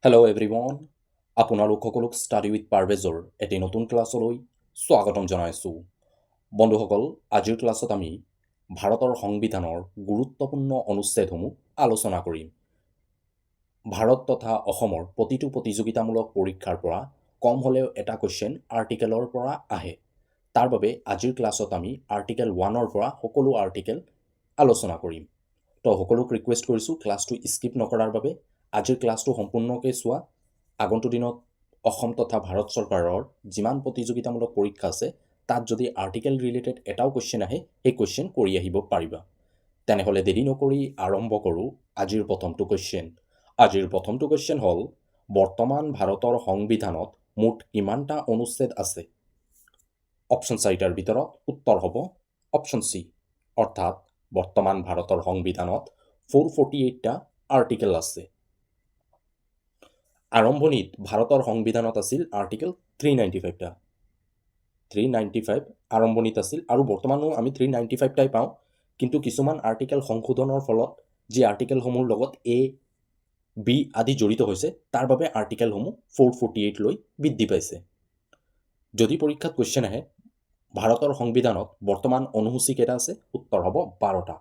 Hello' everyone, আপোনালোক সকলোক study with পাৰভেজৰ এটি নতুন ক্লাছলৈ স্বাগতম জনাইছোঁ। বন্ধুসকল, আজিৰ ক্লাছত আমি ভাৰতৰ সংবিধানৰ গুৰুত্বপূৰ্ণ অনুচ্ছেদসমূহ আলোচনা কৰিম। ভাৰত তথা অসমৰ প্ৰতিটো প্ৰতিযোগিতামূলক পৰীক্ষাৰ পৰা কম হ'লেও এটা কুৱেশ্যন আৰ্টিকেলৰ পৰা আহে। তাৰ বাবে আজিৰ ক্লাছত আমি আৰ্টিকেল 1ৰ পৰা সকলো আৰ্টিকেল আলোচনা কৰিম। তো সকলোক ৰিকুৱেষ্ট কৰিছোঁ ক্লাছটো স্কিপ নকৰাৰ বাবে। আজিৰ ক্লাছটো সম্পূৰ্ণকৈ চোৱা। আগন্তুক দিনত অসম তথা ভাৰত চৰকাৰৰ যিমান প্ৰতিযোগিতামূলক পৰীক্ষা আছে তাত যদি আৰ্টিকেল ৰিলেটেড এটাও কুৱেশ্যন আহে সেই কুৱেশ্যন কৰি আহিব পাৰিবা। তেনেহ'লে দেৰি নকৰি আৰম্ভ কৰোঁ আজিৰ প্ৰথমটো কুৱেশ্যন। আজিৰ প্ৰথমটো কুৱেশ্যন হ'ল, বৰ্তমান ভাৰতৰ সংবিধানত মুঠ কিমানটা অনুচ্ছেদ আছে? অপশ্যন 4টাৰ ভিতৰত উত্তৰ হ'ব অপশ্যন চি, অৰ্থাৎ বৰ্তমান ভাৰতৰ সংবিধানত 448টা আৰ্টিকেল আছে। আৰম্ভণিত ভাৰতৰ সংবিধানত আছিল আৰ্টিকেল 395টা। 395 আৰম্ভণিত আছিল আৰু বৰ্তমানো আমি 395টাই পাওঁ, কিন্তু কিছুমান আৰ্টিকেল সংশোধনৰ ফলত যি আৰ্টিকেলসমূহৰ লগত এ বি আদি জড়িত হৈছে তাৰ বাবে আৰ্টিকেলসমূহ 448লৈ বৃদ্ধি পাইছে। যদি পৰীক্ষাত কুৱেশ্যন আহে ভাৰতৰ সংবিধানত বৰ্তমান অনুসূচী কেইটা আছে, উত্তৰ হ'ব 12টা।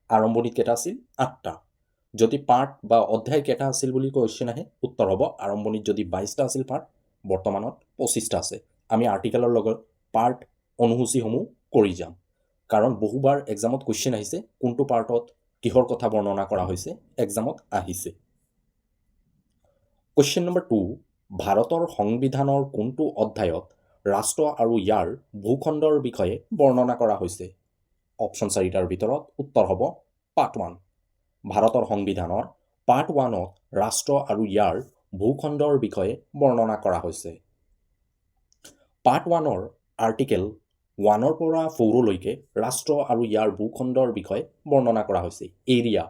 আৰম্ভণিত কেইটা আছিল? 8টা। যদি পাৰ্ট বা অধ্যায় কেইটা আছিল বুলি কুৱেশ্যন আহে, উত্তৰ হ'ব আৰম্ভণিত যদি 22টা আছিল পাৰ্ট, বৰ্তমানত 25টা আছে। আমি আৰ্টিকেলৰ লগত পাৰ্ট অনুসূচীসমূহ কৰি যাম, কাৰণ বহুবাৰ এক্সামত কুৱেশ্যন আহিছে কোনটো পাৰ্টত কিহৰ কথা বৰ্ণনা কৰা হৈছে, এক্সামত আহিছে। কুৱেশ্যন নম্বৰ 2, ভাৰতৰ সংবিধানৰ কোনটো অধ্যায়ত ৰাষ্ট্ৰ আৰু ইয়াৰ ভূখণ্ডৰ বিষয়ে বৰ্ণনা কৰা হৈছে? অপশ্যন 4টাৰ ভিতৰত উত্তৰ হ'ব পাৰ্ট 1। ভাৰতৰ সংবিধানৰ পাৰ্ট 1ত ৰাষ্ট্ৰ আৰু ইয়াৰ ভূখণ্ডৰ বিষয়ে বৰ্ণনা কৰা হৈছে। পাৰ্ট 1ৰ আৰ্টিকেল 1ৰ পৰা 4লৈকে ৰাষ্ট্ৰ আৰু ইয়াৰ ভূখণ্ডৰ বিষয়ে বৰ্ণনা কৰা হৈছে। এৰিয়া,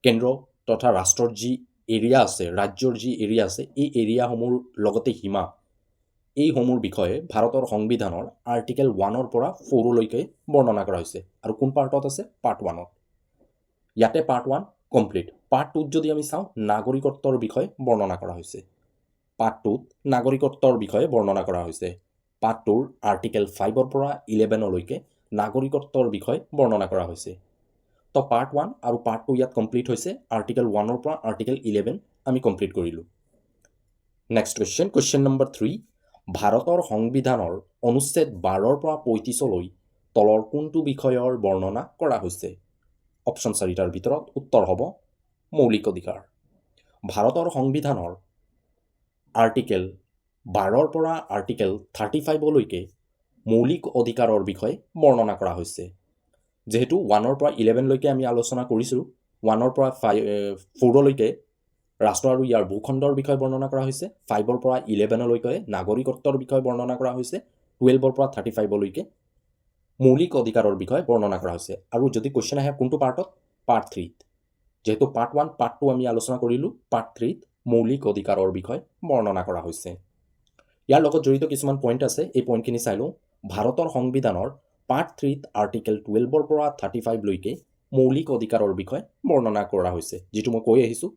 কেন্দ্ৰ তথা ৰাষ্ট্ৰৰ যি এৰিয়া আছে, ৰাজ্যৰ যি এৰিয়া আছে, এই এৰিয়াসমূহৰ লগতে সীমা, এইসমূহৰ বিষয়ে ভাৰতৰ সংবিধানৰ আৰ্টিকেল 1ৰ পৰা 4লৈকে বৰ্ণনা কৰা হৈছে। আৰু কোন পাৰ্টত আছে? পাৰ্ট 1ত। ইয়াতে পাৰ্ট 1 কমপ্লিট। পাৰ্ট 2ত যদি আমি চাওঁ, নাগৰিকত্বৰ বিষয়ে বৰ্ণনা কৰা হৈছে। পাৰ্ট 2ত নাগৰিকত্বৰ বিষয়ে বৰ্ণনা কৰা হৈছে। পাৰ্ট 2ৰ আৰ্টিকেল 5ৰ পৰা 11লৈকে নাগৰিকত্বৰ বিষয়ে বৰ্ণনা কৰা হৈছে। তো পাৰ্ট 1 আৰু পাৰ্ট 2 ইয়াত কমপ্লিট হৈছে। আৰ্টিকেল 1ৰ পৰা আৰ্টিকেল 11 আমি কমপ্লিট কৰিলোঁ। নেক্সট কুৱেশ্যন, কুৱেশ্যন নম্বৰ 3, ভাৰতৰ সংবিধানৰ অনুচ্ছেদ 12ৰ পৰা 35লৈ তলৰ কোনটো বিষয়ৰ বৰ্ণনা কৰা হৈছে? অপশ্যন 4টাৰ ভিতৰত উত্তৰ হ'ব মৌলিক অধিকাৰ। ভাৰতৰ সংবিধানৰ আৰ্টিকেল 12ৰ পৰা আৰ্টিকেল 35লৈকে মৌলিক অধিকাৰৰ বিষয়ে বৰ্ণনা কৰা হৈছে। যিহেতু 1ৰ পৰা 11লৈকে আমি আলোচনা কৰিছোঁ, 1ৰ পৰা 4লৈকে ৰাষ্ট্ৰ আৰু ইয়াৰ ভূখণ্ডৰ বিষয়ে বৰ্ণনা কৰা হৈছে, 5ৰ পৰা 11লৈকে নাগৰিকত্বৰ বিষয়ে বৰ্ণনা কৰা হৈছে, 12ৰ পৰা 35লৈকে মৌলিক অধিকাৰৰ বিষয়ে বৰ্ণনা কৰা হৈছে। আৰু যদি কুৱেশ্যন আহে কোনটো পাৰ্টত? পাৰ্ট 3ত। যেহেতু পাৰ্ট 1 পাৰ্ট 2 আমি আলোচনা কৰিলোঁ, পাৰ্ট 3ত মৌলিক অধিকাৰৰ বিষয়ে বৰ্ণনা কৰা হৈছে। ইয়াৰ লগত জড়িত কিছুমান পইণ্ট আছে, এই পইণ্টখিনি চাই লওঁ। ভাৰতৰ সংবিধানৰ পাৰ্ট 3ত আৰ্টিকেল 12ৰ পৰা 35লৈকে মৌলিক অধিকাৰৰ বিষয়ে বৰ্ণনা কৰা হৈছে, যিটো মই কৈ আহিছোঁ।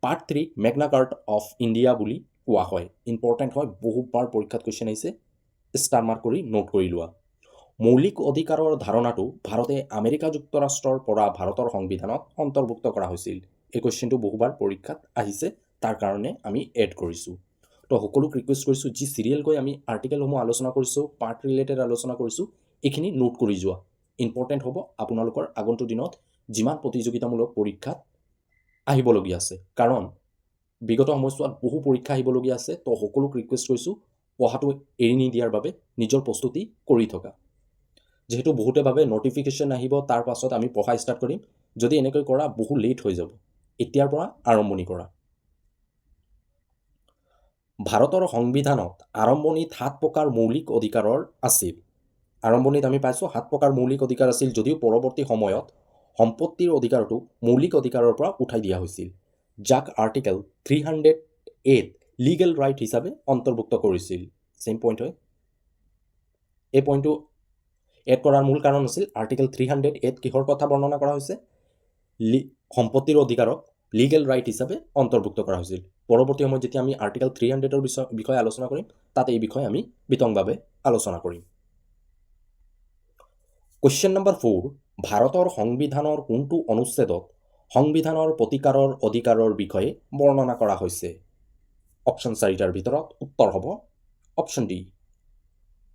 পাৰ্ট 3 মেগনা কাৰ্টা অফ ইণ্ডিয়া বুলি কোৱা হয়। ইম্পৰ্টেণ্ট হয়, বহুবাৰ পৰীক্ষাত কুৱেশ্যন আহিছে, ষ্টাৰ মাৰ্ক কৰি নোট কৰি লোৱা। মৌলিক অধিকাৰৰ ধাৰণাটো ভাৰতে আমেৰিকা যুক্তৰাষ্ট্ৰৰ পৰা ভাৰতৰ সংবিধানত অন্তৰ্ভুক্ত কৰা হৈছিল। এই কুৱেশ্যনটো বহুবাৰ পৰীক্ষাত আহিছে, তাৰ কাৰণে আমি এড কৰিছোঁ। তো সকলোক ৰিকুৱেষ্ট কৰিছোঁ, যি চিৰিয়েলকৈ আমি আৰ্টিকেলসমূহ আলোচনা কৰিছোঁ, পাৰ্ট ৰিলেটেড আলোচনা কৰিছোঁ, এইখিনি নোট কৰি যোৱা। ইম্পৰ্টেণ্ট হ'ব আপোনালোকৰ আগন্তুক দিনত যিমান প্ৰতিযোগিতামূলক পৰীক্ষাত আহিবলগীয়া আছে, কাৰণ বিগত সময়ছোৱাত বহু পৰীক্ষা আহিবলগীয়া আছে। তো সকলোক ৰিকুৱেষ্ট কৰিছোঁ পঢ়াটো এৰি নিদিয়াৰ বাবে নিজৰ প্ৰস্তুতি কৰি থকা। যিহেতু বহুতে ভাবে নটিফিকেশ্যন আহিব তাৰ পাছত আমি পঢ়া ষ্টাৰ্ট কৰিম, যদি এনেকৈ কৰা বহু লেট হৈ যাব। এতিয়াৰ পৰা আৰম্ভণি কৰা। ভাৰতৰ সংবিধানত আৰম্ভণিত 7 প্ৰকাৰ মৌলিক অধিকাৰৰ আছিল। আৰম্ভণিত আমি পাইছোঁ 7 প্ৰকাৰ মৌলিক অধিকাৰ আছিল, যদিও পৰৱৰ্তী সময়ত সম্পত্তিৰ অধিকাৰটো মৌলিক অধিকাৰৰ পৰা উঠাই দিয়া হৈছিল, যাক আৰ্টিকেল 308 লিগেল ৰাইট হিচাপে অন্তৰ্ভুক্ত কৰিছিল। ছেইম পইণ্ট হয়। এই পইণ্টটো এড কৰাৰ মূল কাৰণ আছিল আৰ্টিকেল 308 কিহৰ কথা বৰ্ণনা কৰা হৈছে? সম্পত্তিৰ অধিকাৰক লিগেল ৰাইট হিচাপে অন্তৰ্ভুক্ত কৰা হৈছিল। পৰৱৰ্তী সময়ত যেতিয়া আমি আৰ্টিকেল 300ৰ বিষয়ে আলোচনা কৰিম, তাত এই বিষয়ে আমি বিতংভাৱে আলোচনা কৰিম। কুৱেশ্যন নম্বৰ 4, ভাৰতৰ সংবিধানৰ কোনটো অনুচ্ছেদত সংবিধানৰ প্ৰতিকাৰৰ অধিকাৰৰ বিষয়ে বৰ্ণনা কৰা হৈছে? অপশ্যন 4টাৰ ভিতৰত উত্তৰ হ'ব অপশ্যন ডি,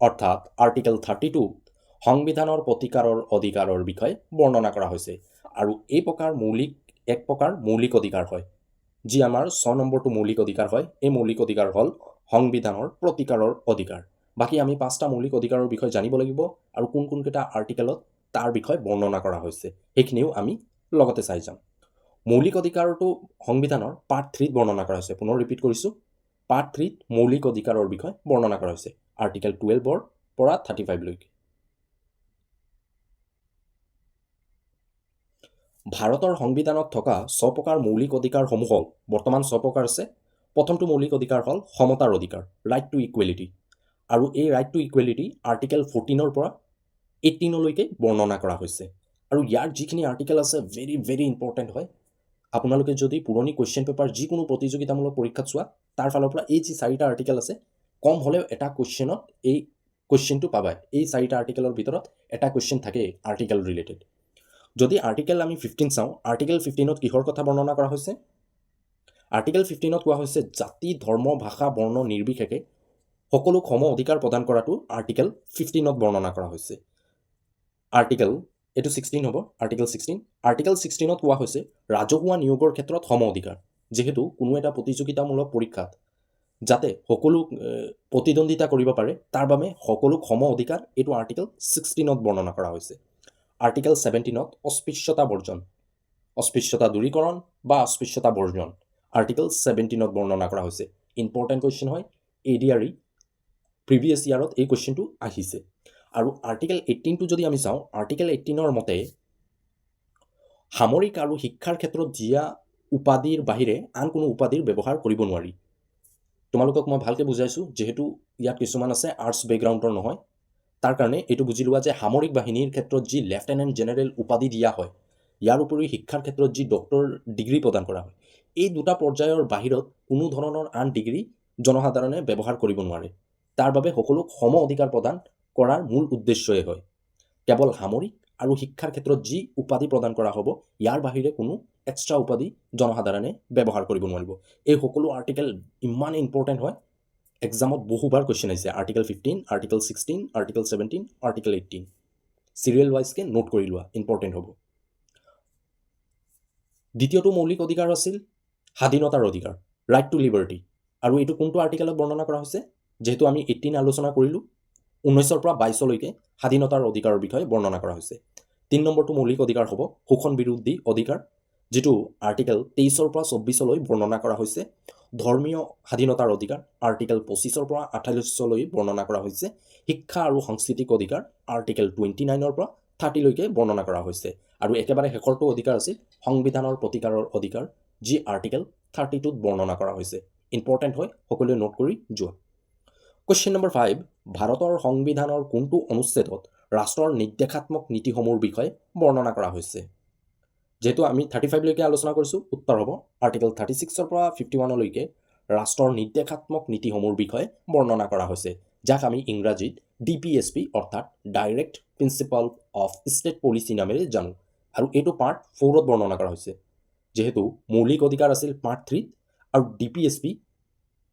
অৰ্থাৎ আৰ্টিকেল 32 সংবিধানৰ প্ৰতিকাৰৰ অধিকাৰৰ বিষয়ে বৰ্ণনা কৰা হৈছে। আৰু এই এক প্ৰকাৰ মৌলিক অধিকাৰ হয়, যি আমাৰ 6 নম্বৰটো মৌলিক অধিকাৰ হয়। এই মৌলিক অধিকাৰ হ'ল সংবিধানৰ প্ৰতিকাৰৰ অধিকাৰ। বাকী আমি 5টা মৌলিক অধিকাৰৰ বিষয়ে জানিব লাগিব আৰু কোন কোনকেইটা আৰ্টিকেলত তাৰ বিষয়ে বৰ্ণনা কৰা হৈছে সেইখিনিও আমি লগতে চাই যাম। মৌলিক অধিকাৰটো সংবিধানৰ পাৰ্ট 3ত বৰ্ণনা কৰা হৈছে। পুনৰ ৰিপিট কৰিছোঁ, পাৰ্ট 3ত মৌলিক অধিকাৰৰ বিষয়ে বৰ্ণনা কৰা হৈছে, আৰ্টিকেল 12ৰ পৰা 35লৈকে। ভাৰতৰ সংবিধানত থকা 6 প্ৰকাৰ মৌলিক অধিকাৰসমূহ হ'ল, বৰ্তমান 6 প্ৰকাৰ আছে। প্ৰথমটো মৌলিক অধিকাৰ হ'ল সমতাৰ অধিকাৰ, ৰাইট টু ইকুৱেলিটি। আৰু এই ৰাইট টু ইকুৱেলিটি আৰ্টিকেল 14ৰ পৰা 18লৈকে বৰ্ণনা কৰা হৈছে। আৰু ইয়াৰ যিখিনি আৰ্টিকেল আছে ভেৰি ভেৰি ইম্পৰ্টেণ্ট হয়। আপোনালোকে যদি পুৰণি কুৱেশ্যন পেপাৰ যিকোনো প্ৰতিযোগিতামূলক পৰীক্ষাত চোৱা, তাৰ ফালৰ পৰা এই যি 4টা আৰ্টিকেল আছে, কম হ'লেও এটা কুৱেশ্যনত এই কুৱেশ্যনটো পাবাই। এই 4টা আৰ্টিকেলৰ ভিতৰত এটা কুৱেশ্যন থাকেই আৰ্টিকেল ৰিলেটেড। যদি আৰ্টিকেল আমি 15 চাওঁ, আৰ্টিকেল 15ত কিহৰ কথা বৰ্ণনা কৰা হৈছে? আৰ্টিকেল 15ত কোৱা হৈছে জাতি, ধৰ্ম, ভাষা, বৰ্ণ নিৰ্বিশেষে সকলোক সম অধিকাৰ প্ৰদান কৰাটো আৰ্টিকেল 15ত বৰ্ণনা কৰা হৈছে। এইটো 16 হ'ব, আৰ্টিকেল 16। আৰ্টিকেল 16ত কোৱা হৈছে ৰাজহুৱা নিয়োগৰ ক্ষেত্ৰত সম অধিকাৰ। যিহেতু কোনো এটা প্ৰতিযোগিতামূলক পৰীক্ষাত যাতে সকলো প্ৰতিদ্বন্দ্বিতা কৰিব পাৰে, তাৰ বাবে সকলোক সম অধিকাৰ, এইটো আৰ্টিকেল 16ত বৰ্ণনা কৰা হৈছে। আৰ্টিকেল 17ত অস্পৃশ্যতা বৰ্জন, অস্পৃশ্যতা দূৰীকৰণ বা অস্পৃশ্যতা বৰ্জন, আৰ্টিকেল 17ত বৰ্ণনা কৰা হৈছে। ইম্পৰ্টেণ্ট কুৱেশ্যন হয়, ADRE প্ৰিভিয়াছ ইয়াৰত এই কুৱেশ্যনটো আহিছে। আৰু আৰ্টিকেল 18টো যদি আমি চাওঁ, আৰ্টিকেল 18ৰ মতে সামৰিক আৰু শিক্ষাৰ ক্ষেত্ৰত দিয়া উপাধিৰ বাহিৰে আন কোনো উপাধিৰ ব্যৱহাৰ কৰিব নোৱাৰি। তোমালোকক মই ভালকৈ বুজাইছোঁ, যিহেতু ইয়াত কিছুমান আছে আৰ্টছ বেকগ্ৰাউণ্ডৰ নহয়, তাৰ কাৰণে এইটো বুজি লোৱা যে সামৰিক বাহিনীৰ ক্ষেত্ৰত যি লেফটেনেণ্ট জেনেৰেল উপাধি দিয়া হয়, ইয়াৰ উপৰিও শিক্ষাৰ ক্ষেত্ৰত যি ডক্টৰ ডিগ্ৰী প্ৰদান কৰা হয়, এই দুটা পৰ্যায়ৰ বাহিৰত কোনো ধৰণৰ আন ডিগ্ৰী জনসাধাৰণে ব্যৱহাৰ কৰিব নোৱাৰে। তাৰ বাবে সকলোক সম অধিকাৰ প্ৰদান কৰাৰ মূল উদ্দেশ্যই হয়। কেৱল সামৰিক আৰু শিক্ষাৰ ক্ষেত্ৰত যি উপাধি প্ৰদান কৰা হ'ব, ইয়াৰ বাহিৰে কোনো এক্সট্ৰা উপাধি জনসাধাৰণে ব্যৱহাৰ কৰিব নোৱাৰিব। এই সকলো আৰ্টিকেল ইমান ইম্পৰ্টেণ্ট হয়, এক্সামত বহুবাৰ কুৱেশ্যন আহিছে। Article 15, article 16, article 17, article 18 serial ৱাইজকৈ নোট কৰি লোৱা, ইম্পৰ্টেণ্ট হ'ব। দ্বিতীয়টো মৌলিক অধিকাৰ আছিল স্বাধীনতাৰ অধিকাৰ, ৰাইট টু লিবাৰ্টি। আৰু এইটো কোনটো আৰ্টিকেলত বৰ্ণনা কৰা হৈছে? যিহেতু আমি 18 আলোচনা কৰিলোঁ, 19ৰ পৰা 22লৈকে স্বাধীনতাৰ অধিকাৰৰ বিষয়ে বৰ্ণনা কৰা হৈছে। 3 নম্বৰটো মৌলিক অধিকাৰ হ'ব শোষণ বিৰোধী অধিকাৰ, যিটো আৰ্টিকেল 23ৰ পৰা 24লৈ বৰ্ণনা কৰা হৈছে। ধৰ্মীয় স্বাধীনতাৰ অধিকাৰ আৰ্টিকেল 25ৰ পৰা 28লৈ বৰ্ণনা কৰা হৈছে। শিক্ষা আৰু সাংস্কৃতিক অধিকাৰ আৰ্টিকেল 29ৰ পৰা 30লৈকে বৰ্ণনা কৰা হৈছে। আৰু একেবাৰে শেষৰটো অধিকাৰ আছিল সংবিধানৰ প্ৰতিকাৰৰ অধিকাৰ, যি আৰ্টিকেল 32ত বৰ্ণনা কৰা হৈছে। ইম্পৰ্টেণ্ট হয়, সকলোৱে নোট কৰি যোৱা। কুৱেশ্যন নম্বৰ 5, ভাৰতৰ সংবিধানৰ কোনটো অনুচ্ছেদত ৰাষ্ট্ৰৰ নিৰ্দেশাত্মক নীতিসমূহৰ বিষয়ে বৰ্ণনা কৰা হৈছে? যিহেতু আমি 35লৈকে আলোচনা কৰিছোঁ, উত্তৰ হ'ব আৰ্টিকেল 36ৰ পৰা 51লৈকে ৰাষ্ট্ৰৰ নিৰ্দেশাত্মক নীতিসমূহৰ বিষয়ে বৰ্ণনা কৰা হৈছে, যাক আমি ইংৰাজীত DPSP অৰ্থাৎ direct principal of state policy নামেৰে জানো। আৰু এইটো পাৰ্ট 4ত বৰ্ণনা কৰা হৈছে। যিহেতু মৌলিক অধিকাৰ আছিল পাৰ্ট 3 আৰু DPSP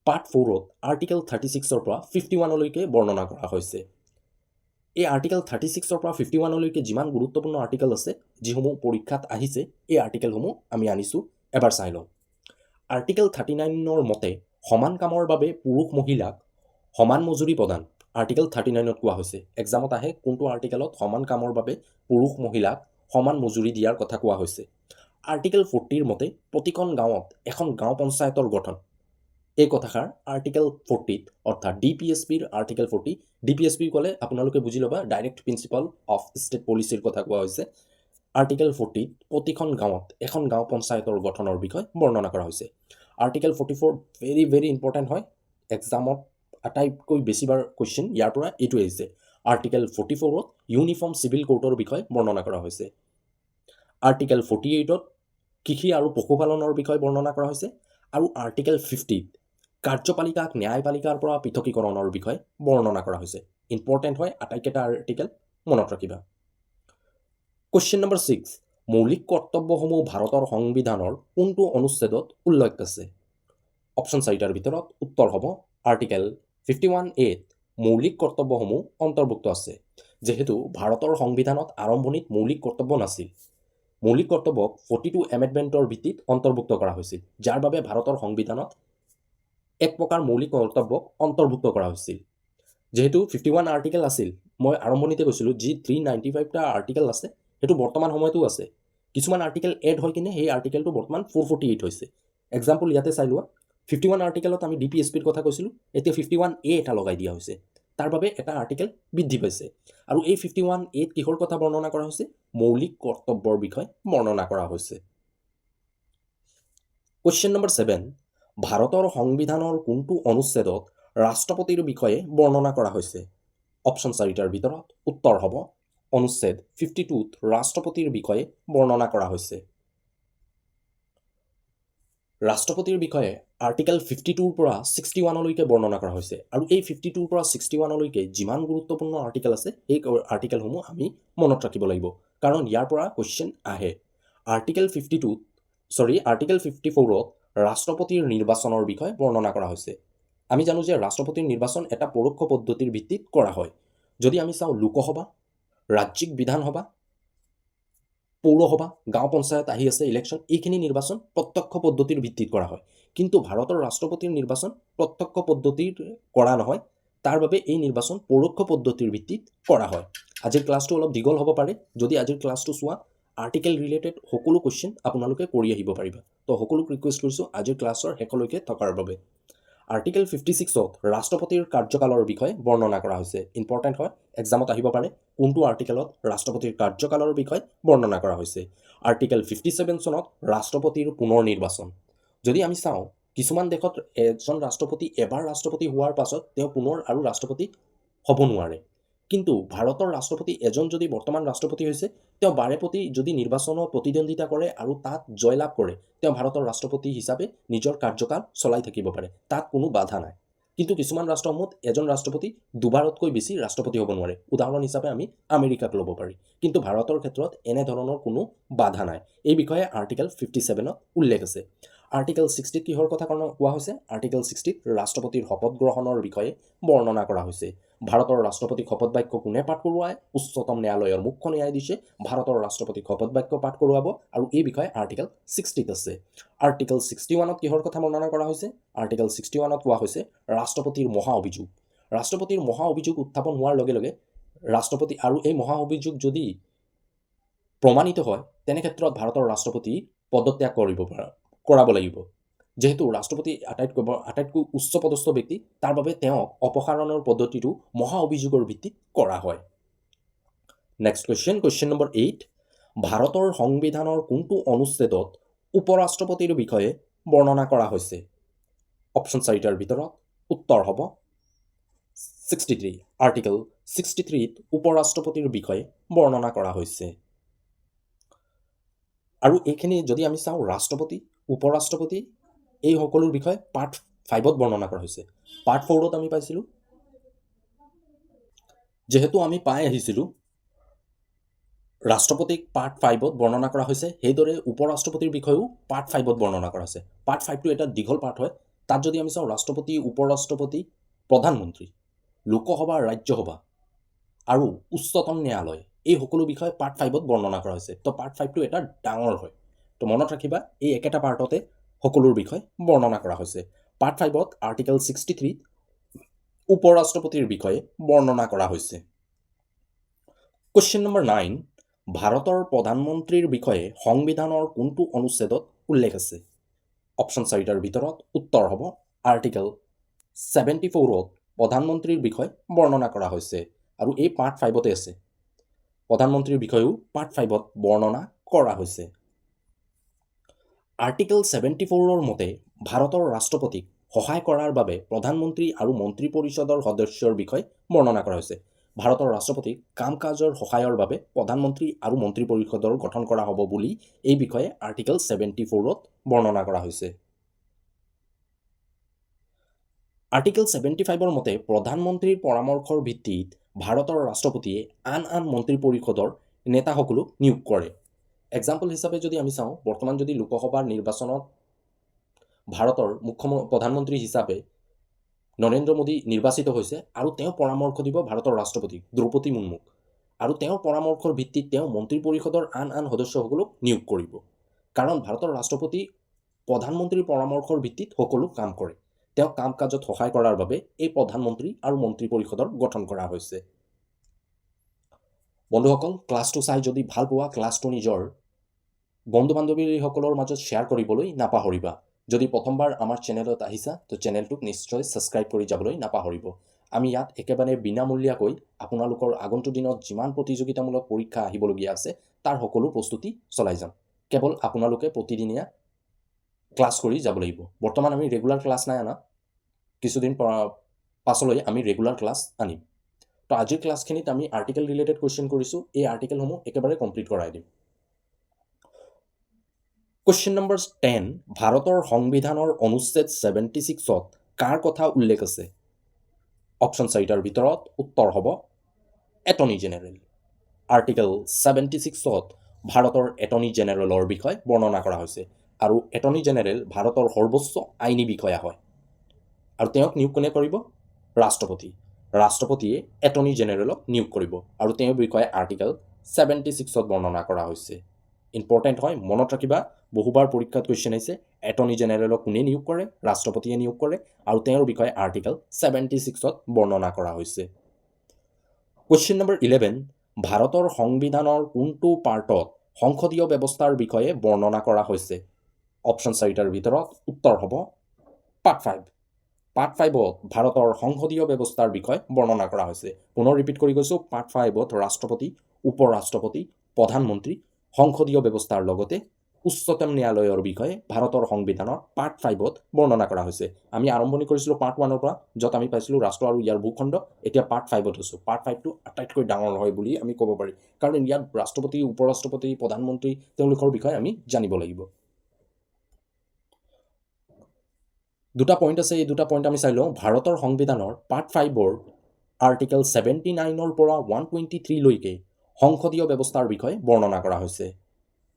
পাৰ্ট 4ত আৰ্টিকেল 36ৰ পৰা 51লৈকে বৰ্ণনা কৰা হৈছে। এই আৰ্টিকেল 36ৰ পৰা 51লৈকে যিমান গুৰুত্বপূৰ্ণ আৰ্টিকেল আছে, যিসমূহ পৰীক্ষাত আহিছে, এই আৰ্টিকেলসমূহ আমি আনিছোঁ, এবাৰ চাই লওঁ। আৰ্টিকেল 39ৰ মতে সমান কামৰ বাবে পুৰুষ মহিলাক সমান মজুৰি প্ৰদান, আৰ্টিকেল 39ত কোৱা হৈছে। এক্সামত আহে কোনটো আৰ্টিকেলত সমান কামৰ বাবে পুৰুষ মহিলাক সমান মজুৰি দিয়াৰ কথা কোৱা হৈছে। আৰ্টিকেল 40ৰ মতে প্ৰতিখন গাঁৱত এখন গাঁও পঞ্চায়তৰ গঠন, এই কথাষাৰ আৰ্টিকেল 40ত অৰ্থাৎ DPSPৰ আৰ্টিকেল 40, DPSP ক'লে আপোনালোকে বুজি ল'বা ডাইৰেক্ট প্ৰিন্সিপাল অফ ষ্টেট পলিচিৰ কথা কোৱা হৈছে। আৰ্টিকেল 40ত প্ৰতিখন গাঁৱত এখন গাঁও পঞ্চায়তৰ গঠনৰ বিষয়ে বৰ্ণনা কৰা হৈছে। আৰ্টিকেল 44 ভেৰি ভেৰি ইম্পৰ্টেণ্ট হয়, এক্সামত আটাইতকৈ বেছিবাৰ কুৱেশ্যন ইয়াৰ পৰা এইটো আহিছে। আৰ্টিকেল 44ত ইউনিফৰ্ম চিভিল কোৰ্টৰ বিষয়ে বৰ্ণনা কৰা হৈছে। আৰ্টিকেল 48ত কৃষি আৰু পশুপালনৰ বিষয়ে বৰ্ণনা কৰা হৈছে আৰু আৰ্টিকেল 50 কাৰ্যপালিকাক ন্যায়পালিকাৰ পৰা পৃথকীকৰণৰ বিষয়ে বৰ্ণনা কৰা হৈছে। ইম্পৰ্টেণ্ট হয় আটাইকেইটা আৰ্টিকেল, মনত ৰাখিবা। কুৱেশ্যন নম্বৰ 6, মৌলিক কৰ্তব্যসমূহ ভাৰতৰ সংবিধানৰ কোনটো অনুচ্ছেদত উল্লেখ আছে? অপশ্যন 4টাৰ ভিতৰত উত্তৰ হ'ব আৰ্টিকেল 51A মৌলিক কৰ্তব্যসমূহ অন্তৰ্ভুক্ত আছে। যেহেতু ভাৰতৰ সংবিধানত আৰম্ভণিত মৌলিক কৰ্তব্য নাছিল, মৌলিক কৰ্তব্যক 42 এমেণ্ডমেণ্টৰ ভিত্তিত অন্তৰ্ভুক্ত কৰা হৈছিল, যাৰ বাবে ভাৰতৰ সংবিধানত এক প্ৰকাৰ মৌলিক কৰ্তব্যক অন্তৰ্ভুক্ত কৰা হৈছিল। যেহেতু 51 আৰ্টিকেল আছিল, মই আৰম্ভণিতে কৈছিলোঁ যি 395টা আৰ্টিকেল আছে সেইটো বৰ্তমান সময়তো আছে। কিছুমান আৰ্টিকেল এড হৈ কিনে সেই আৰ্টিকেলটো বৰ্তমান 448 হৈছে। এক্সাম্পল ইয়াতে চাই লোৱা, 51 আৰ্টিকেলত আমি DPSPৰ কথা কৈছিলোঁ, এতিয়া 51A এটা লগাই দিয়া হৈছে, তাৰ বাবে এটা আৰ্টিকেল বৃদ্ধি পাইছে। আৰু এই 51A কিহৰ কথা বৰ্ণনা কৰা হৈছে? মৌলিক কৰ্তব্যৰ বিষয়ে বৰ্ণনা কৰা হৈছে। কুৱেশ্যন নম্বৰ 7, ভাৰতৰ সংবিধানৰ কোনটো অনুচ্ছেদত ৰাষ্ট্ৰপতিৰ বিষয়ে বৰ্ণনা কৰা হৈছে? অপশ্যন 4টাৰ ভিতৰত উত্তৰ হ'ব অনুচ্ছেদ 52ত ৰাষ্ট্ৰপতিৰ বিষয়ে বৰ্ণনা কৰা হৈছে। ৰাষ্ট্ৰপতিৰ বিষয়ে আৰ্টিকেল 52ৰ পৰা 61লৈকে বৰ্ণনা কৰা হৈছে আৰু এই 52ৰ পৰা 61লৈকে যিমান গুৰুত্বপূৰ্ণ আৰ্টিকেল আছে সেই আৰ্টিকেলসমূহ আমি মনত ৰাখিব লাগিব, কাৰণ ইয়াৰ পৰা কুৱেশ্যন আহে। আৰ্টিকেল 54ত ৰাষ্ট্ৰপতিৰ নিৰ্বাচনৰ বিষয়ে বৰ্ণনা কৰা হৈছে। আমি জানো যে ৰাষ্ট্ৰপতিৰ নিৰ্বাচন এটা পৰোক্ষ পদ্ধতিৰ ভিত্তিত কৰা হয়। যদি আমি চাওঁ লোকসভা, ৰাজ্যিক বিধানসভা, পৌৰসভা, গাঁও পঞ্চায়ত আহি আছে ইলেকশ্যন, এইখিনি নিৰ্বাচন প্ৰত্যক্ষ পদ্ধতিৰ ভিত্তিত কৰা হয়। কিন্তু ভাৰতৰ ৰাষ্ট্ৰপতিৰ নিৰ্বাচন প্ৰত্যক্ষ পদ্ধতিৰ কৰা নহয়, তাৰ বাবে এই নিৰ্বাচন পৰোক্ষ পদ্ধতিৰ ভিত্তিত কৰা হয়। আজিৰ ক্লাছটো অলপ দীঘল হ'ব পাৰে, যদি আজিৰ ক্লাছটো চোৱা আৰ্টিকেল ৰিলেটেড সকলো কুৱেশ্যন আপোনালোকে কৰি আহিব পাৰিবা। তো সকলোক ৰিকুৱেষ্ট কৰিছোঁ আজিৰ ক্লাছৰ শেষলৈকে থকাৰ বাবে। আৰ্টিকেল 56ত ৰাষ্ট্ৰপতিৰ কাৰ্যকালৰ বিষয়ে বৰ্ণনা কৰা হৈছে। ইম্পৰ্টেণ্ট হয়, এক্সামত আহিব পাৰে কোনটো আৰ্টিকেলত ৰাষ্ট্ৰপতিৰ কাৰ্যকালৰ বিষয়ে বৰ্ণনা কৰা হৈছে। আৰ্টিকেল 57 চনত ৰাষ্ট্ৰপতিৰ পুনৰ নিৰ্বাচন। যদি আমি চাওঁ কিছুমান দেশত এজন ৰাষ্ট্ৰপতি এবাৰ ৰাষ্ট্ৰপতি হোৱাৰ পাছত তেওঁ পুনৰ আৰু ৰাষ্ট্ৰপতি হ'ব নোৱাৰে, কিন্তু ভাৰতৰ ৰাষ্ট্ৰপতি এজন যদি বৰ্তমান ৰাষ্ট্ৰপতি হৈছে তেওঁ বাৰে প্ৰতি যদি নিৰ্বাচনত প্ৰতিদ্বন্দ্বিতা কৰে আৰু তাত জয়লাভ কৰে, তেওঁ ভাৰতৰ ৰাষ্ট্ৰপতি হিচাপে নিজৰ কাৰ্যকাল চলাই থাকিব পাৰে, তাত কোনো বাধা নাই। কিন্তু কিছুমান ৰাষ্ট্ৰসমূহত এজন ৰাষ্ট্ৰপতি দুবাৰতকৈ বেছি ৰাষ্ট্ৰপতি হ'ব নোৱাৰে। উদাহৰণ হিচাপে আমি আমেৰিকাক ল'ব পাৰি, কিন্তু ভাৰতৰ ক্ষেত্ৰত এনেধৰণৰ কোনো বাধা নাই। এই বিষয়ে আৰ্টিকেল 57ত উল্লেখ আছে। আৰ্টিকেল 60 কিহৰ কথা কোৱা হৈছে? আৰ্টিকেল 60ত ৰাষ্ট্ৰপতিৰ শপত গ্ৰহণৰ বিষয়ে বৰ্ণনা কৰা হৈছে। ভাৰতৰ ৰাষ্ট্ৰপতিক শপত বাক্য কোনে পাঠ কৰোৱায়? উচ্চতম ন্যায়ালয়ৰ মুখ্য ন্যায়াধীশে ভাৰতৰ ৰাষ্ট্ৰপতিক শপত বাক্য পাঠ কৰোৱাব আৰু এই বিষয়ে আৰ্টিকেল 60ত আছে। আৰ্টিকেল 61ত কিহৰ কথা বৰ্ণনা কৰা হৈছে? আৰ্টিকেল 61ত কোৱা হৈছে ৰাষ্ট্ৰপতিৰ মহা অভিযোগ। ৰাষ্ট্ৰপতিৰ মহা অভিযোগ উত্থাপন হোৱাৰ লগে লগে ৰাষ্ট্ৰপতি আৰু এই মহা অভিযোগ যদি প্ৰমাণিত হয় তেনে ক্ষেত্ৰত ভাৰতৰ ৰাষ্ট্ৰপতি পদত্যাগ কৰাব লাগিব। যেহেতু ৰাষ্ট্ৰপতি আটাইতকৈ উচ্চ পদস্থ ব্যক্তি, তাৰ বাবে তেওঁক অপসাৰণৰ পদ্ধতিটো মহা অভিযোগৰ ভিত্তিত কৰা হয়। নেক্সট কুৱেশ্যন নম্বৰ 8, ভাৰতৰ সংবিধানৰ কোনটো অনুচ্ছেদত উপৰাষ্ট্ৰপতিৰ বিষয়ে বৰ্ণনা কৰা হৈছে? অপশ্যন 4টাৰ ভিতৰত উত্তৰ হ'ব 63। আৰ্টিকেল 63ত উপৰাষ্ট্ৰপতিৰ বিষয়ে বৰ্ণনা কৰা হৈছে। আৰু এইখিনি যদি আমি চাওঁ ৰাষ্ট্ৰপতি, উপৰাষ্ট্ৰপতি এই সকলোৰ বিষয়ে পাৰ্ট 5ত বৰ্ণনা কৰা হৈছে। পাৰ্ট 4ত আমি পাইছিলোঁ, যেহেতু আমি পাই আহিছিলোঁ ৰাষ্ট্ৰপতিক পাৰ্ট 5ত বৰ্ণনা কৰা হৈছে, সেইদৰে উপৰাষ্ট্ৰপতিৰ বিষয়েও পাৰ্ট 5ত বৰ্ণনা কৰা হৈছে। পাৰ্ট 5টো এটা দীঘল পাৰ্ট হয়। তাত যদি আমি চাওঁ ৰাষ্ট্ৰপতি, উপৰাষ্ট্ৰপতি, প্ৰধানমন্ত্ৰী, লোকসভা, ৰাজ্যসভা আৰু উচ্চতম ন্যায়ালয় এই সকলো বিষয়ে পাৰ্ট 5ত বৰ্ণনা কৰা হৈছে। তো পাৰ্ট 5টো এটা ডাঙৰ হয়, তো মনত ৰাখিবা এই একেটা পাৰ্টতে সকলোৰ বিষয়ে বৰ্ণনা কৰা হৈছে। পাৰ্ট 5ত আৰ্টিকেল 63 উপৰাষ্ট্ৰপতিৰ বিষয়ে বৰ্ণনা কৰা হৈছে। কুৱেশ্যন নম্বৰ 9, ভাৰতৰ প্ৰধানমন্ত্ৰীৰ বিষয়ে সংবিধানৰ কোনটো অনুচ্ছেদত উল্লেখ আছে? অপশ্যন 4টাৰ ভিতৰত উত্তৰ হ'ব আৰ্টিকেল 74ত প্ৰধানমন্ত্ৰীৰ বিষয়ে বৰ্ণনা কৰা হৈছে আৰু এই পাৰ্ট 5তে আছে। প্ৰধানমন্ত্ৰীৰ বিষয়েও পাৰ্ট 5ত বৰ্ণনা কৰা হৈছে। আৰ্টিকেল 74ৰ মতে ভাৰতৰ ৰাষ্ট্ৰপতিক সহায় কৰাৰ বাবে প্ৰধানমন্ত্ৰী আৰু মন্ত্ৰী পৰিষদৰ সদস্যৰ বিষয়ে বৰ্ণনা কৰা হৈছে। ভাৰতৰ ৰাষ্ট্ৰপতিক কাম কাজৰ সহায়ৰ বাবে প্ৰধানমন্ত্ৰী আৰু মন্ত্ৰী পৰিষদৰ গঠন কৰা হ'ব বুলি এই বিষয়ে আৰ্টিকেল 74ত বৰ্ণনা কৰা হৈছে। আৰ্টিকেল 75ৰ মতে প্ৰধানমন্ত্ৰীৰ পৰামৰ্শৰ ভিত্তিত ভাৰতৰ ৰাষ্ট্ৰপতিয়ে আন মন্ত্ৰী পৰিষদৰ নেতাসকলক নিয়োগ কৰে। এক্সাম্পল হিচাপে যদি আমি চাওঁ, বৰ্তমান যদি লোকসভাৰ নিৰ্বাচনত ভাৰতৰ প্ৰধানমন্ত্ৰী হিচাপে নৰেন্দ্ৰ মোদী নিৰ্বাচিত হৈছে আৰু তেওঁ পৰামৰ্শ দিব ভাৰতৰ ৰাষ্ট্ৰপতি দ্ৰৌপদী মুৰ্মুক, আৰু তেওঁৰ পৰামৰ্শৰ ভিত্তিত তেওঁ মন্ত্ৰী পৰিষদৰ আন সদস্যসকলক নিয়োগ কৰিব। কাৰণ ভাৰতৰ ৰাষ্ট্ৰপতি প্ৰধানমন্ত্ৰীৰ পৰামৰ্শৰ ভিত্তিত সকলো কাম কৰে। তেওঁক কাম কাজত সহায় কৰাৰ বাবে এই প্ৰধানমন্ত্ৰী আৰু মন্ত্ৰী পৰিষদৰ গঠন কৰা হৈছে। বন্ধুসকল, ক্লাছটো চাই যদি ভাল পোৱা, ক্লাছটো নিজৰ বন্ধু বান্ধৱীসকলৰ মাজত শ্বেয়াৰ কৰিবলৈ নাপাহৰিবা। যদি প্ৰথমবাৰ আমাৰ চেনেলত আহিছা তো চেনেলটোক নিশ্চয় ছাবস্ক্ৰাইব কৰি যাবলৈ নাপাহৰিব। আমি ইয়াত একেবাৰে বিনামূলীয়াকৈ আপোনালোকৰ আগন্তুক দিনত যিমান প্ৰতিযোগিতামূলক পৰীক্ষা আহিবলগীয়া আছে তাৰ সকলো প্ৰস্তুতি চলাই যাম। কেৱল আপোনালোকে প্ৰতিদিনীয়া ক্লাছ কৰি যাব লাগিব। বৰ্তমান আমি ৰেগুলাৰ ক্লাছ নাই অনা, কিছুদিন পাছলৈ আমি ৰেগুলাৰ ক্লাছ আনিম। তো আজিৰ ক্লাছখিনিত আমি আৰ্টিকেল ৰিলেটেড কুৱেশ্যন কৰিছোঁ। এই আৰ্টিকেলসমূহ একেবাৰে কমপ্লিট কৰাই দিম। কুৱেশ্যন নম্বৰ 10, ভাৰতৰ সংবিধানৰ অনুচ্ছেদ 76ত কাৰ কথা উল্লেখ আছে? অপশ্যন 4টাৰ ভিতৰত উত্তৰ হ'ব এটৰ্নি জেনেৰেল। আৰ্টিকেল 76ত ভাৰতৰ এটৰ্নি জেনেৰেলৰ বিষয়ে বৰ্ণনা কৰা হৈছে, আৰু এটৰ্নি জেনেৰেল ভাৰতৰ সৰ্বোচ্চ আইনী বিষয়া হয়, আৰু তেওঁক নিয়োগ কোনে কৰিব? ৰাষ্ট্ৰপতি। ৰাষ্ট্ৰপতিয়ে এটৰ্নি জেনেৰেলক নিয়োগ কৰিব, আৰু তেওঁৰ বিষয়ে আৰ্টিকেল 76ত বৰ্ণনা কৰা হৈছে। ইম্পৰ্টেণ্ট হয়, মনত ৰাখিবা, বহুবাৰ পৰীক্ষাত কুৱেশ্যন আহিছে। এটৰ্নি জেনেৰেলক কোনে নিয়োগ কৰে? ৰাষ্ট্ৰপতিয়ে নিয়োগ কৰে, আৰু তেওঁৰ বিষয়ে আৰ্টিকেল 76ত বৰ্ণনা কৰা হৈছে। কুৱেশ্যন নম্বৰ 11, ভাৰতৰ সংবিধানৰ কোনটো পাৰ্টত সংসদীয় ব্যৱস্থাৰ বিষয়ে বৰ্ণনা কৰা হৈছে? অপশ্যন 4টাৰ ভিতৰত উত্তৰ হ'ব পাৰ্ট 5। পাৰ্ট 5ত ভাৰতৰ সংসদীয় ব্যৱস্থাৰ বিষয়ে বৰ্ণনা কৰা হৈছে। পুনৰ ৰিপিট কৰি গৈছোঁ, পাৰ্ট 5ত ৰাষ্ট্ৰপতি, উপ ৰাষ্ট্ৰপতি, প্ৰধানমন্ত্ৰী, সংসদীয় ব্যৱস্থাৰ লগতে উচ্চতম ন্যায়ালয়ৰ বিষয়ে ভাৰতৰ সংবিধানৰ পাৰ্ট 5ত বৰ্ণনা কৰা হৈছে। আমি আৰম্ভণি কৰিছিলোঁ পাৰ্ট 1ৰ পৰা, য'ত আমি পাইছিলোঁ ৰাষ্ট্ৰ আৰু ইয়াৰ ভূখণ্ড। এতিয়া পাৰ্ট 5ত আছোঁ। পাৰ্ট 5টো আটাইতকৈ ডাঙৰ হয় বুলি আমি ক'ব পাৰি, কাৰণ ইয়াত ৰাষ্ট্ৰপতি, উপ ৰাষ্ট্ৰপতি, প্ৰধানমন্ত্ৰী তেওঁলোকৰ বিষয়ে আমি জানিব লাগিব। দুটা পইণ্ট আছে, এই দুটা পইণ্ট আমি চাই লওঁ। ভাৰতৰ সংবিধানৰ পাৰ্ট 5ৰ আৰ্টিকেল 79ৰ পৰা 123লৈকে সংসদীয় ব্যৱস্থাৰ বিষয়ে বৰ্ণনা কৰা হৈছে।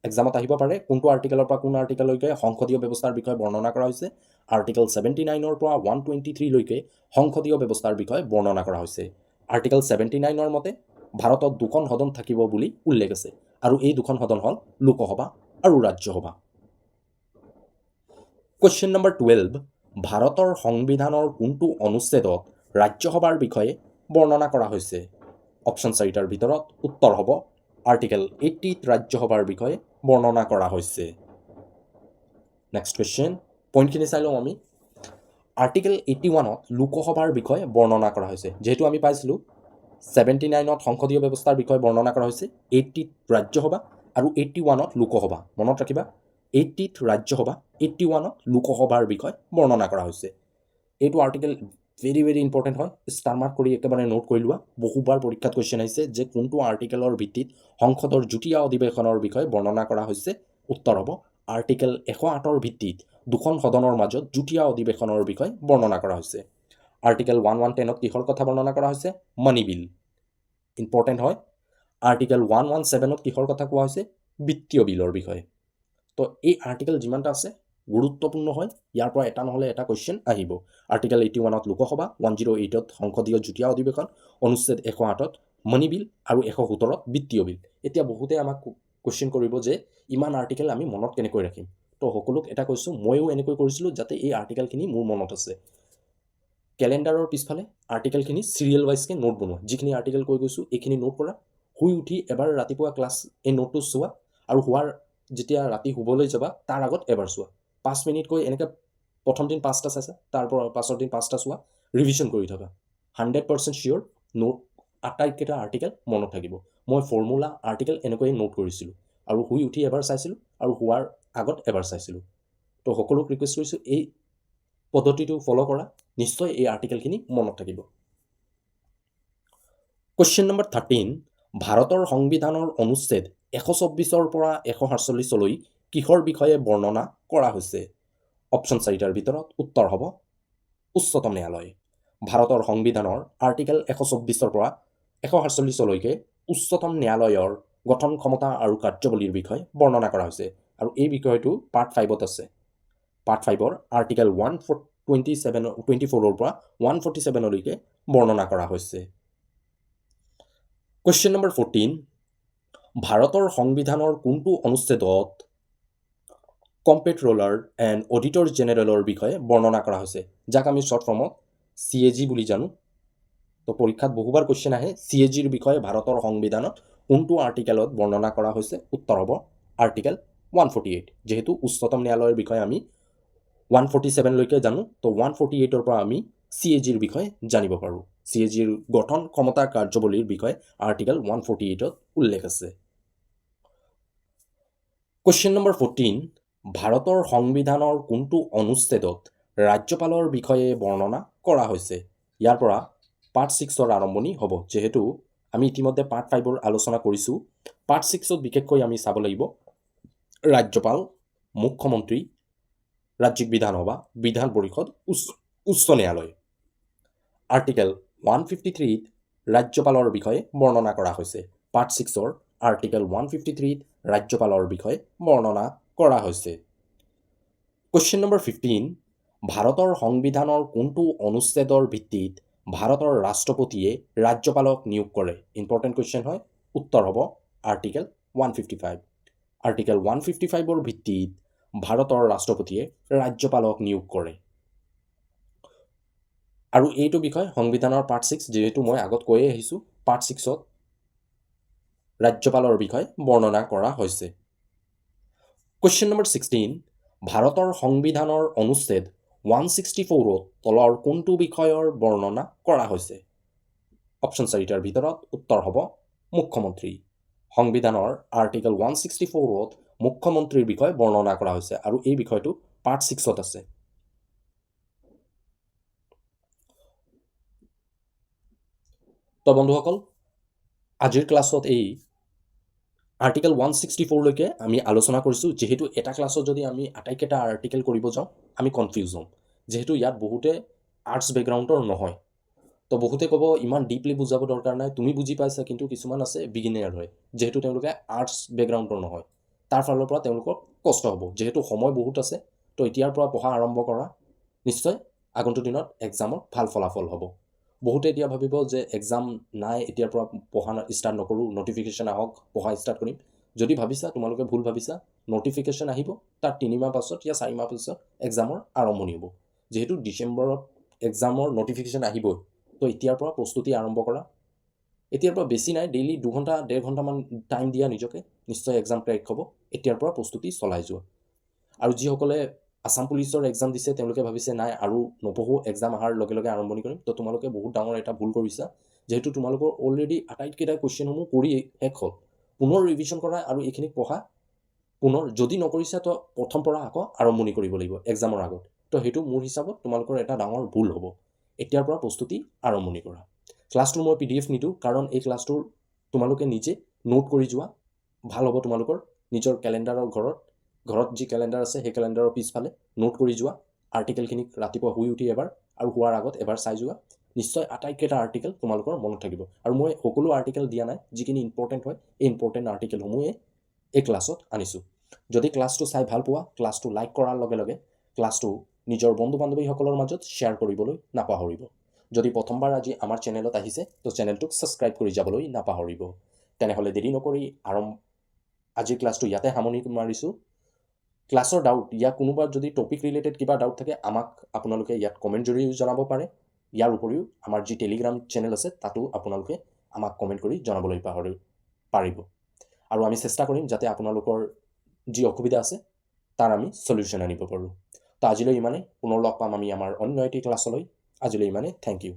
এক্সামত আহিব পাৰে, কোনটো আৰ্টিকেলৰ পৰা কোন আৰ্টিকেললৈকে সংসদীয় ব্যৱস্থাৰ বিষয়ে বৰ্ণনা কৰা হৈছে। আৰ্টিকেল 79ৰ পৰা 123লৈকে সংসদীয় ব্যৱস্থাৰ বিষয়ে বৰ্ণনা কৰা হৈছে। আৰ্টিকেল 79ৰ মতে ভাৰতত দুখন সদন থাকিব বুলি উল্লেখ আছে, আৰু এই দুখন সদন হ'ল লোকসভা আৰু ৰাজ্যসভা। কুৱেশ্যন নম্বৰ 12, ভাৰতৰ সংবিধানৰ কোনটো অনুচ্ছেদত ৰাজ্যসভাৰ বিষয়ে বৰ্ণনা কৰা হৈছে? অপশ্যন 4টাৰ ভিতৰত উত্তৰ হ'ব আৰ্টিকেল 80ত ৰাজ্যসভাৰ বিষয়ে বৰ্ণনা কৰা হৈছে। নেক্সট কুৱেশ্যন, পইণ্টখিনি চাই লওঁ আমি। আৰ্টিকেল 81ত লোকসভাৰ বিষয়ে বৰ্ণনা কৰা হৈছে। যিহেতু আমি পাইছিলোঁ 79ত সংসদীয় ব্যৱস্থাৰ বিষয়ে বৰ্ণনা কৰা হৈছে, 80ত ৰাজ্যসভা আৰু 81ত লোকসভা। মনত ৰাখিবা, 80ত ৰাজ্যসভা, 81ত লোকসভাৰ বিষয়ে বৰ্ণনা কৰা হৈছে। এইটো আৰ্টিকেল ভেৰি ইম্পৰ্টেণ্ট হয়, ষ্টাৰ মাৰ্ক কৰি একেবাৰে নোট কৰি লোৱা। বহুবাৰ পৰীক্ষাত কুৱেশ্যন আহিছে যে কোনটো আৰ্টিকেলৰ ভিত্তিত সংসদৰ যুটীয়া অধিৱেশনৰ বিষয়ে বৰ্ণনা কৰা হৈছে। উত্তৰ হ'ব আৰ্টিকেল 108ৰ ভিত্তিত দুখন সদনৰ মাজত যুটীয়া অধিৱেশনৰ বিষয়ে বৰ্ণনা কৰা হৈছে। আৰ্টিকেল 1110ত কিহৰ কথা বৰ্ণনা কৰা হৈছে? মানি বিল। ইম্পৰ্টেণ্ট হয়। আৰ্টিকেল 117ত কিহৰ কথা কোৱা হৈছে? বিত্তীয় বিলৰ বিষয়ে। তো এই আৰ্টিকেল যিমানটা আছে গুৰুত্বপূৰ্ণ হয়, ইয়াৰ পৰা এটা নহ'লে এটা কুৱেশ্যন আহিব। আৰ্টিকেল 81ত লোকসভা, 108ত সংসদীয় যুটীয়া অধিৱেশন, অনুচ্ছেদ 108ত মানি বিল আৰু 117ত বিত্তীয় বিল। এতিয়া বহুতে আমাক কুৱেশ্যন কৰিব যে ইমান আৰ্টিকেল আমি মনত কেনেকৈ ৰাখিম? তো সকলোক এটা কৈছোঁ, ময়ো এনেকৈ কৰিছিলোঁ যাতে এই আৰ্টিকেলখিনি মোৰ মনত আছে। কেলেণ্ডাৰৰ পিছফালে আৰ্টিকেলখিনি চিৰিয়েল ৱাইজকৈ নোট বনোৱা। যিখিনি আৰ্টিকেল কৈ গৈছোঁ এইখিনি নোট কৰা। শুই উঠি এবাৰ ৰাতিপুৱা ক্লাছ এই নোটটো চোৱা, আৰু যেতিয়া ৰাতি শুবলৈ যাবা তাৰ আগত এবাৰ চোৱা। 5 মিনিটকৈ এনেকৈ প্ৰথম দিন 5টা চাইছা, তাৰ পাছৰ দিন 5টা চোৱা, ৰিভিজন কৰি থকা। 100% চিয়'ৰ নোট আটাইকেইটা আৰ্টিকেল মনত থাকিব। মই ফৰ্মুলা আৰ্টিকেল এনেকৈয়ে নোট কৰিছিলোঁ, আৰু শুই উঠি এবাৰ চাইছিলোঁ, আৰু শোৱাৰ আগত এবাৰ চাইছিলোঁ। তো সকলোক ৰিকুৱেষ্ট কৰিছোঁ এই পদ্ধতিটো ফ'ল' কৰা, নিশ্চয় এই আৰ্টিকেলখিনি মনত থাকিব। কুৱেশ্যন নম্বৰ 13 ভাৰতৰ সংবিধানৰ অনুচ্ছেদ 124 পৰা 148লৈ কিহৰ বিষয়ে বৰ্ণনা কৰা হৈছে? অপশ্যন 4টাৰ ভিতৰত উত্তৰ হ'ব উচ্চতম ন্যায়ালয়। ভাৰতৰ সংবিধানৰ আৰ্টিকেল 124 পৰা 148লৈকে উচ্চতম ন্যায়ালয়ৰ গঠন ক্ষমতা আৰু কাৰ্যৱলীৰ বিষয়ে বৰ্ণনা কৰা হৈছে আৰু এই বিষয়টো পাৰ্ট 5ত আছে। পাৰ্ট 5ৰ আৰ্টিকেল 124ৰ পৰা 147লৈকে বৰ্ণনা কৰা হৈছে। কুৱেশ্যন নম্বৰ 14 ভাৰতৰ সংবিধানৰ কোনটো অনুচ্ছেদত কম্পেট্ৰলাৰ এণ্ড অডিটৰ জেনেৰেলৰ বিষয়ে বৰ্ণনা কৰা হৈছে, যাক আমি শ্বৰ্ট ফৰ্মত CAG বুলি জানো। তো পৰীক্ষাত বহুবাৰ কুৱেশ্যন আহে CAGৰ বিষয়ে ভাৰতৰ সংবিধানত কোনটো আৰ্টিকেলত বৰ্ণনা কৰা হৈছে? উত্তৰ হ'ব আৰ্টিকেল 148। যিহেতু উচ্চতম ন্যায়ালয়ৰ বিষয়ে আমি 147লৈকে জানো, তো 148ৰ পৰা আমি CAGৰ বিষয়ে জানিব পাৰোঁ। CAGৰ গঠন ক্ষমতা কাৰ্যৱলীৰ বিষয়ে আৰ্টিকেল 148ত উল্লেখ আছে। কুৱেশ্যন নম্বৰ 14 ভাৰতৰ সংবিধানৰ কোনটো অনুচ্ছেদত ৰাজ্যপালৰ বিষয়ে বৰ্ণনা কৰা হৈছে? ইয়াৰ পৰা পাৰ্ট 6ৰ আৰম্ভণি হ'ব। যিহেতু আমি ইতিমধ্যে পাৰ্ট 5ৰ আলোচনা কৰিছোঁ, পাৰ্ট 6ত বিশেষকৈ আমি চাব লাগিব ৰাজ্যপাল, মুখ্যমন্ত্ৰী, ৰাজ্যিক বিধানসভা, বিধান পৰিষদ, উচ্চ ন্যায়ালয়। আৰ্টিকেল 153ত ৰাজ্যপালৰ বিষয়ে বৰ্ণনা কৰা হৈছে। পাৰ্ট 6ৰ আৰ্টিকেল 153ত ৰাজ্যপালৰ বিষয়ে বৰ্ণনা কৰা হৈছে। কুৱেশ্যন নম্বৰ 15 ভাৰতৰ সংবিধানৰ কোনটো অনুচ্ছেদৰ ভিত্তিত ভাৰতৰ ৰাষ্ট্ৰপতিয়ে ৰাজ্যপালক নিয়োগ কৰে? ইম্পৰ্টেণ্ট কুৱেশ্যন হয়। উত্তৰ হ'ব আৰ্টিকেল 155। আৰ্টিকেল 155ৰ ভিত্তিত ভাৰতৰ ৰাষ্ট্ৰপতিয়ে ৰাজ্যপালক নিয়োগ কৰে। আৰু এইটো বিষয় সংবিধানৰ পাৰ্ট 6, যিহেতু মই আগত কৈয়ে আহিছোঁ, পাৰ্ট 6ত ৰাজ্যপালৰ বিষয়ে বৰ্ণনা কৰা হৈছে। কুৱেশ্যন নম্বৰ 16 ভাৰতৰ সংবিধানৰ অনুচ্ছেদ 164ত তলৰ কোনটো বিষয়ৰ বৰ্ণনা কৰা হৈছে? অপশ্যন 4টাৰ ভিতৰত উত্তৰ হ'ব মুখ্যমন্ত্ৰী। সংবিধানৰ আৰ্টিকেল 164ত মুখ্যমন্ত্ৰীৰ বিষয়ে বৰ্ণনা কৰা হৈছে আৰু এই বিষয়টো পাৰ্ট 6ত আছে। তো বন্ধুসকল, আজিৰ ক্লাছত এই আৰ্টিকেল 164লৈকে আমি আলোচনা কৰিছোঁ। যিহেতু এটা ক্লাছত যদি আমি আটাইকেইটা আৰ্টিকেল কৰিব যাওঁ আমি কনফিউজ হ'ম, যিহেতু ইয়াত বহুতে আৰ্টছ বেকগ্ৰাউণ্ডৰ নহয়। তো বহুতে ক'ব ইমান ডিপলি বুজাব দৰকাৰ নাই, তুমি বুজি পাইছা, কিন্তু কিছুমান আছে বিগিনাৰ হয়, যিহেতু তেওঁলোকে আৰ্টছ বেকগ্ৰাউণ্ডৰ নহয়, তাৰ ফালৰ পৰা তেওঁলোকৰ কষ্ট হ'ব। যিহেতু সময় বহুত আছে, তো এতিয়াৰ পৰা পঢ়া আৰম্ভ কৰা, নিশ্চয় আগন্তুক দিনত এক্সামত ভাল ফলাফল হ'ব। বহুতে এতিয়া ভাবিব যে এক্সাম নাই, এতিয়াৰ পৰা পঢ়া ষ্টাৰ্ট নকৰোঁ, নটিফিকেশ্যন আহক পঢ়া ষ্টাৰ্ট কৰিম। যদি ভাবিছা, তোমালোকে ভুল ভাবিছা। নটিফিকেশ্যন আহিব, তাৰ 3 মাহ পাছত या 4 মাহ পাছত এক্সামৰ আৰম্ভণি হ'ব। যিহেতু ডিচেম্বৰত এক্সামৰ নটিফিকেশ্যন আহিবই, তো এতিয়াৰ পৰা প্ৰস্তুতি আৰম্ভ কৰা। এতিয়াৰ পৰা বেছি নাই, ডেইলি 2 ঘণ্টা 1.5 ঘণ্টামান টাইম দিয়া নিজকে, নিশ্চয় এক্সাম ক্ৰেক হ'ব। এতিয়াৰ পৰা প্ৰস্তুতি চলাই যোৱা। আৰু যিসকলে আছাম পুলিচৰ এক্সাম দিছে তেওঁলোকে ভাবিছে নাই আৰু নপঢ়োঁ, এক্সাম অহাৰ লগে লগে আৰম্ভণি কৰিম, তো তোমালোকে বহুত ডাঙৰ এটা ভুল কৰিছা। যিহেতু তোমালোকৰ অলৰেডি আটাইকেইটা কুৱেশ্যনসমূহ কৰি শেষ হ'ল। পুনৰ ৰিভিশ্যন কৰা আৰু এইখিনিক পঢ়া। পুনৰ যদি নকৰিছা তো প্ৰথম পৰা আকৌ আৰম্ভণি কৰিব লাগিব এক্সামৰ আগত। তো সেইটো মোৰ হিচাপত তোমালোকৰ এটা ডাঙৰ ভুল হ'ব। এতিয়াৰ পৰা প্ৰস্তুতি আৰম্ভণি কৰা। ক্লাছটোৰ মই PDF নিদিওঁ, কাৰণ এই ক্লাছটোৰ তোমালোকে নিজে নোট কৰি যোৱা, ভাল হ'ব তোমালোকৰ। নিজৰ কেলেণ্ডাৰৰ ঘৰত যি কেলেণ্ডাৰ আছে সেই কেলেণ্ডাৰৰ পিছফালে নোট কৰি যোৱা। আৰ্টিকেলখিনিক ৰাতিপুৱা শুই উঠি এবাৰ আৰু শোৱাৰ আগত এবাৰ চাই যোৱা। নিশ্চয় আটাইকেইটা আৰ্টিকেল তোমালোকৰ মনত থাকিব। আৰু মই সকলো আৰ্টিকেল দিয়া নাই, যিখিনি ইম্পৰ্টেণ্ট হয় এই ইম্পৰ্টেণ্ট আৰ্টিকেলসমূহে এই ক্লাছত আনিছোঁ। যদি ক্লাছটো চাই ভাল পোৱা, ক্লাছটো লাইক কৰাৰ লগে লগে ক্লাছটো নিজৰ বন্ধু বান্ধৱীসকলৰ মাজত শ্বেয়াৰ কৰিবলৈ নাপাহৰিব। যদি প্ৰথমবাৰ আজি আমাৰ চেনেলত আহিছে, তো চেনেলটোক ছাবস্ক্ৰাইব কৰি যাবলৈ নাপাহৰিব। তেনেহ'লে দেৰি নকৰি আজিৰ ক্লাছটো ইয়াতে সামৰণি মাৰিছোঁ। ক্লাছৰ ডাউট, ইয়াৰ কোনোবা যদি টপিক ৰিলেটেড কিবা ডাউট থাকে আমাক আপোনালোকে ইয়াত কমেণ্ট জৰিয়তেও জনাব পাৰে। ইয়াৰ উপৰিও আমাৰ যি টেলিগ্ৰাম চেনেল আছে তাতো আপোনালোকে আমাক কমেণ্ট কৰি জনাবলৈ পাৰিব। আৰু আমি চেষ্টা কৰিম যাতে আপোনালোকৰ যি অসুবিধা আছে তাৰ আমি সলিউশ্যন আনিব পাৰোঁ। তো আজিলৈ ইমানেই। পুনৰ লগ পাম আমি আমাৰ অন্য এটি ক্লাছলৈ। আজিলৈ ইমানেই। Thank U.